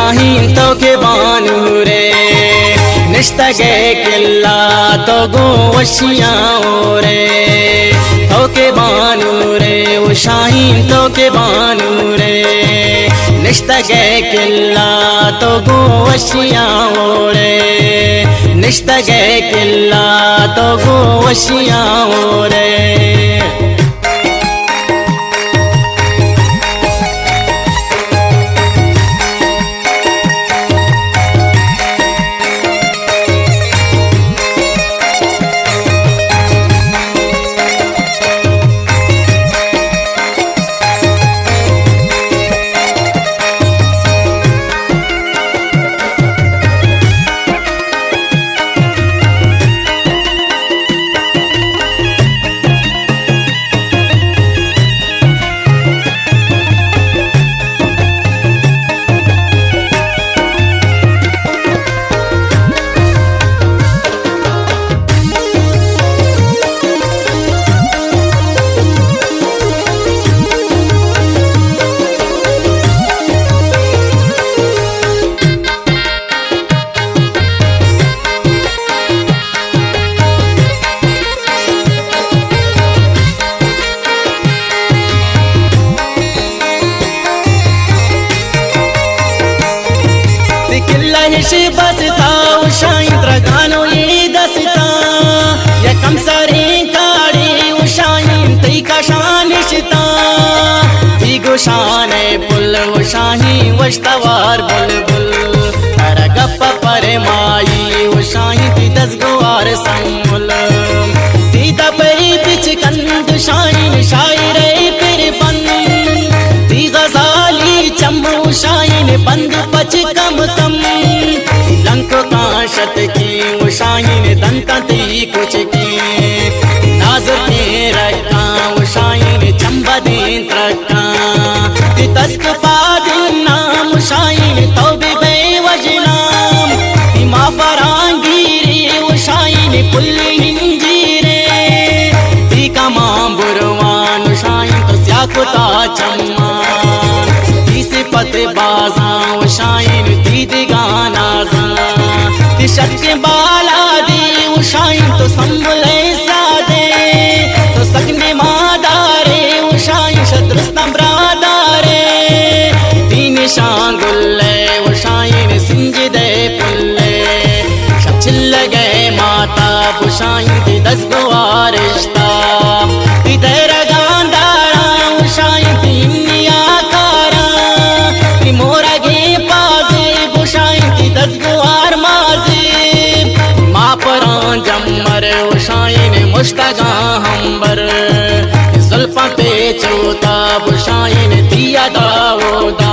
शाहीन तो के बानू रे निश्तगे किल्ला तो गो वशियाओ रे तो के बानू रे वो शाहीन तो के बानू रे निश्तगे किल्ला तो गो वशियाओ रे निश्तगे किल्ला तो गो वशियाओ रे हिशी बसता उशाई त्रगानो ये दसता या कम सरे काड़ी उशाई तई का शान शिता ती गुशान पुल उशाही वश्तवार बुलबुल कर गप पर माई उशाई ती दसगवार संगुल ती दपरी बिच कंद शाइन शायरे फिर बंद ती गजाली चम उशाइन बंद पच कम कम लंक काशत की उशाइन दंता ती कुछ की नाज के रखा उशाइन चंबा दे त्रका ती तस्क पादिन नाम उशाइन तो भी बेवजनाम ती माफरांगी रे उशाइन पुल्ली हिंजीरे ती कमां बुरवान उशाइन तो स्याकुता चम्मा ती सिपत बाजा उशाइन ती दिगाना शक बाला दे उशाई तो संभले सादे तो सकने मादारे उशाई शत्रुस्तम ब्रादारे तीन शांगुल्ले उशाई ने सिंजदे पुल्ले शचिल गए माता उशाई ती दस गुवारिश्ता ती तेरा गांधारा उशाई ती निया कारा ती मोरा गे पाजे उशाई ती दस गुवार माजे जम्मर उशाइन मुश्तगा हम्बर जुल्फा पे चौता उशाइन दिया दावोदा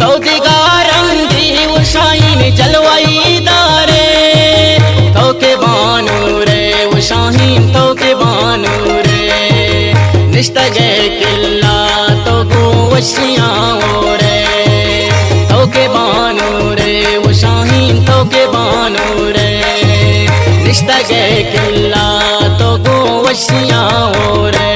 तो दिगारंगी उशाइन जलवाई दारे तो के बानू रे उशाइन तो के बानू रे निश्तगे किल्ला तो गो वशियाओ रे तो के बानू रे उशाइन तो के बानू रे निश्तगे किल्ला तो गो वशियाओ रे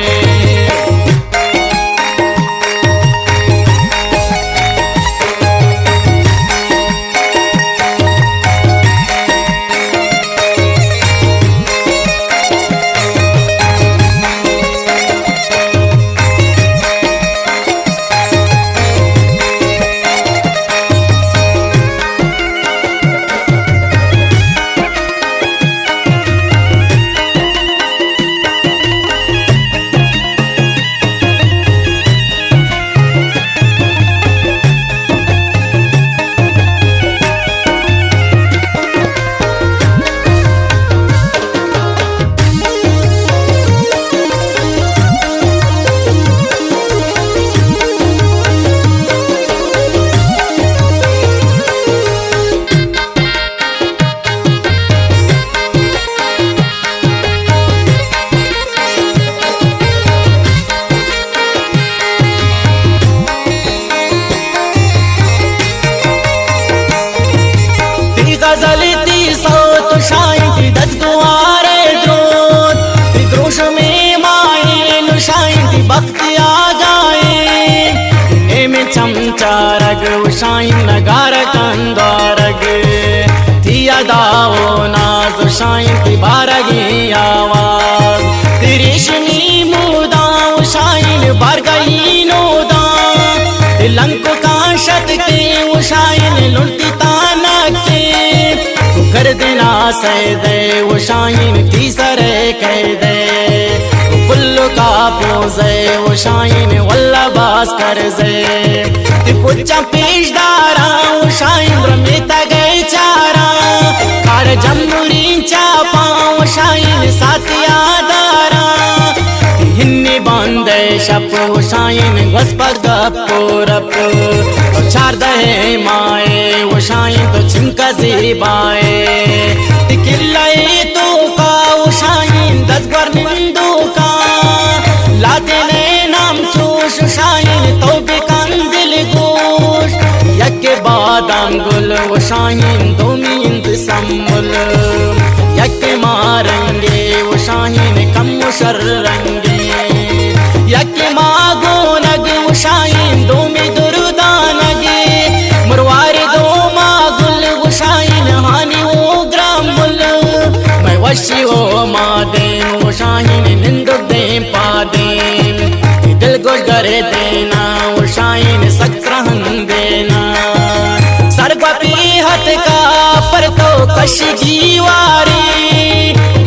नाज शाइन की बारगी आवाज रेशमी मुदाओ शाइन बार गई नोदा लंको काशत के वो शाइन लुटती ताना के कर देना सैदे वो शाइन तीसरे कह दे पुल्लो का पोजे वो शाइन वल्ला बास कर जे पुच्चा पेशदारा वो शाइन रमेता गए चारा कार जम्बुरी चापा वो शाइन साथिया दारा हिन्ने बांधे शप वो शाइन घसपग गपोरप चार दहे माए वो शाइन तो छिमका ज़ेबाए किल्लाए तो का वो शाइन 10 बार निंदो का लाते ने नाम चोश शाइन तो बेकान दिल गोश यके बादाम गुल वो शाइन दो मींद सम्मुल यके मारेंगे वो शाइन कम शर रंगे यके मागो नग वो शाइन दो में दुर्दा नगे मुरवार दो मागुल वो शाइन हानि वो ग्रामुल मैं वशी वो मादेन वो शाइन निंदुक दे पादेन दिल को करे देना वो शाइन सक्राहन देना सरगवा पीहत का पर तो कश जीवारी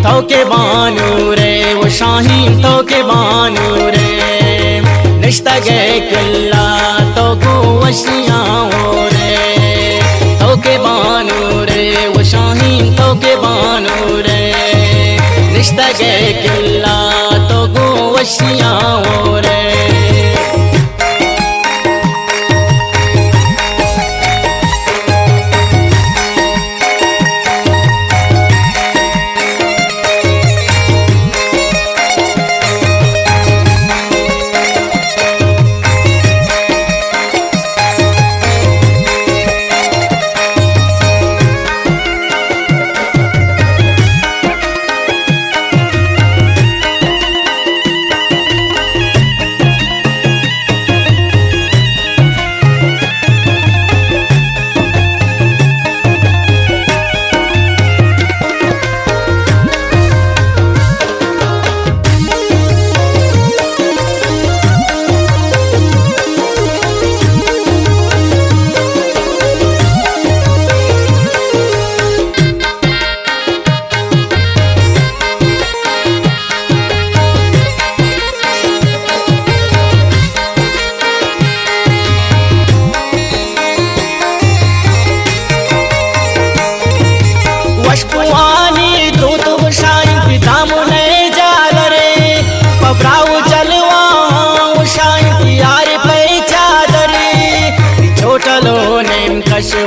तो के बानू रे वो शाहीन तो के बानू रे निश्ता गए किल्ला तो को वशियाओ रे तो के बानू रे वो शाहीन तो के बानू रे निश्ता गए किल्ला तो को वशियाओ रे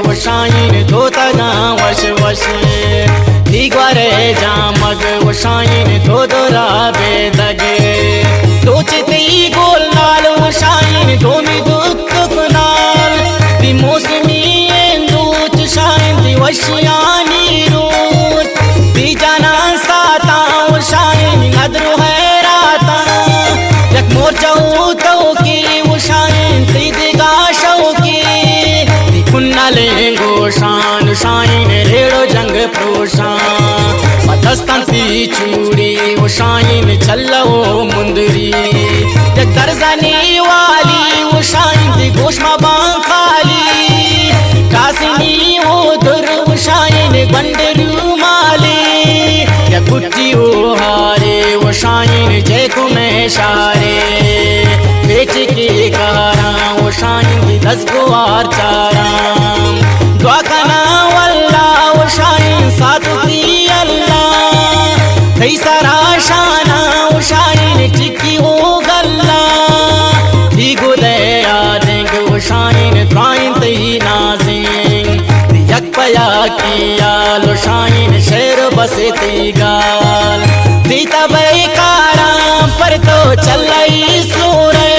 वो शाइन धोता जा वश वश दीवारे जा मग वो शाइन धो दोरा बेदगे दो चिती गोल लाल वो शाइन दो मी दुख कुनाल दी मौसमी दूत शाइन दी वशियानी रूत दी जाना साता वो शाइन नदरू है राता यक मोर जाऊ तो की वो शाइन दी दिगा शौकी लेंगो शान शाइन रेड़ो जंग प्रोशा मधस्तन पी चूड़ी वो शाइन चलो मुंदरी दर्जनी वाली वो शाइन दी गोशमा बां खाली कासिनी वो दुर वो शाइन बंडरू माली या गुट्टी वो हारे वो शाइन जेको में शारे बेच के कारा वो शाइन दी 10 गुआर चारा द्वाकना वल्ला वो शाइन साथी अल्लाह कई सारा शाना वो शाइन चिक्की हो गल्ला भीगो दे यादें वो शाइन त्राइन तई नाजिंग यक पया किया लो शाइन शेर बसे ती गाल दीता बेकारा पर तो चलई सूरे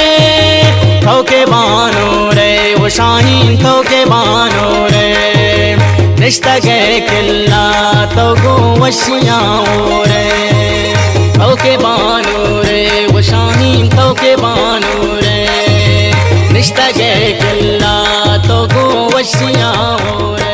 तो के बानो रे वो शाहीन तो के बानो रे रिश्ता गए किल्ला तो गो वशियाओ रे तो के बानो रे वो शाहीन तो के बानो रे रिश्ता गए किल्ला तो गो वशियाओ रे।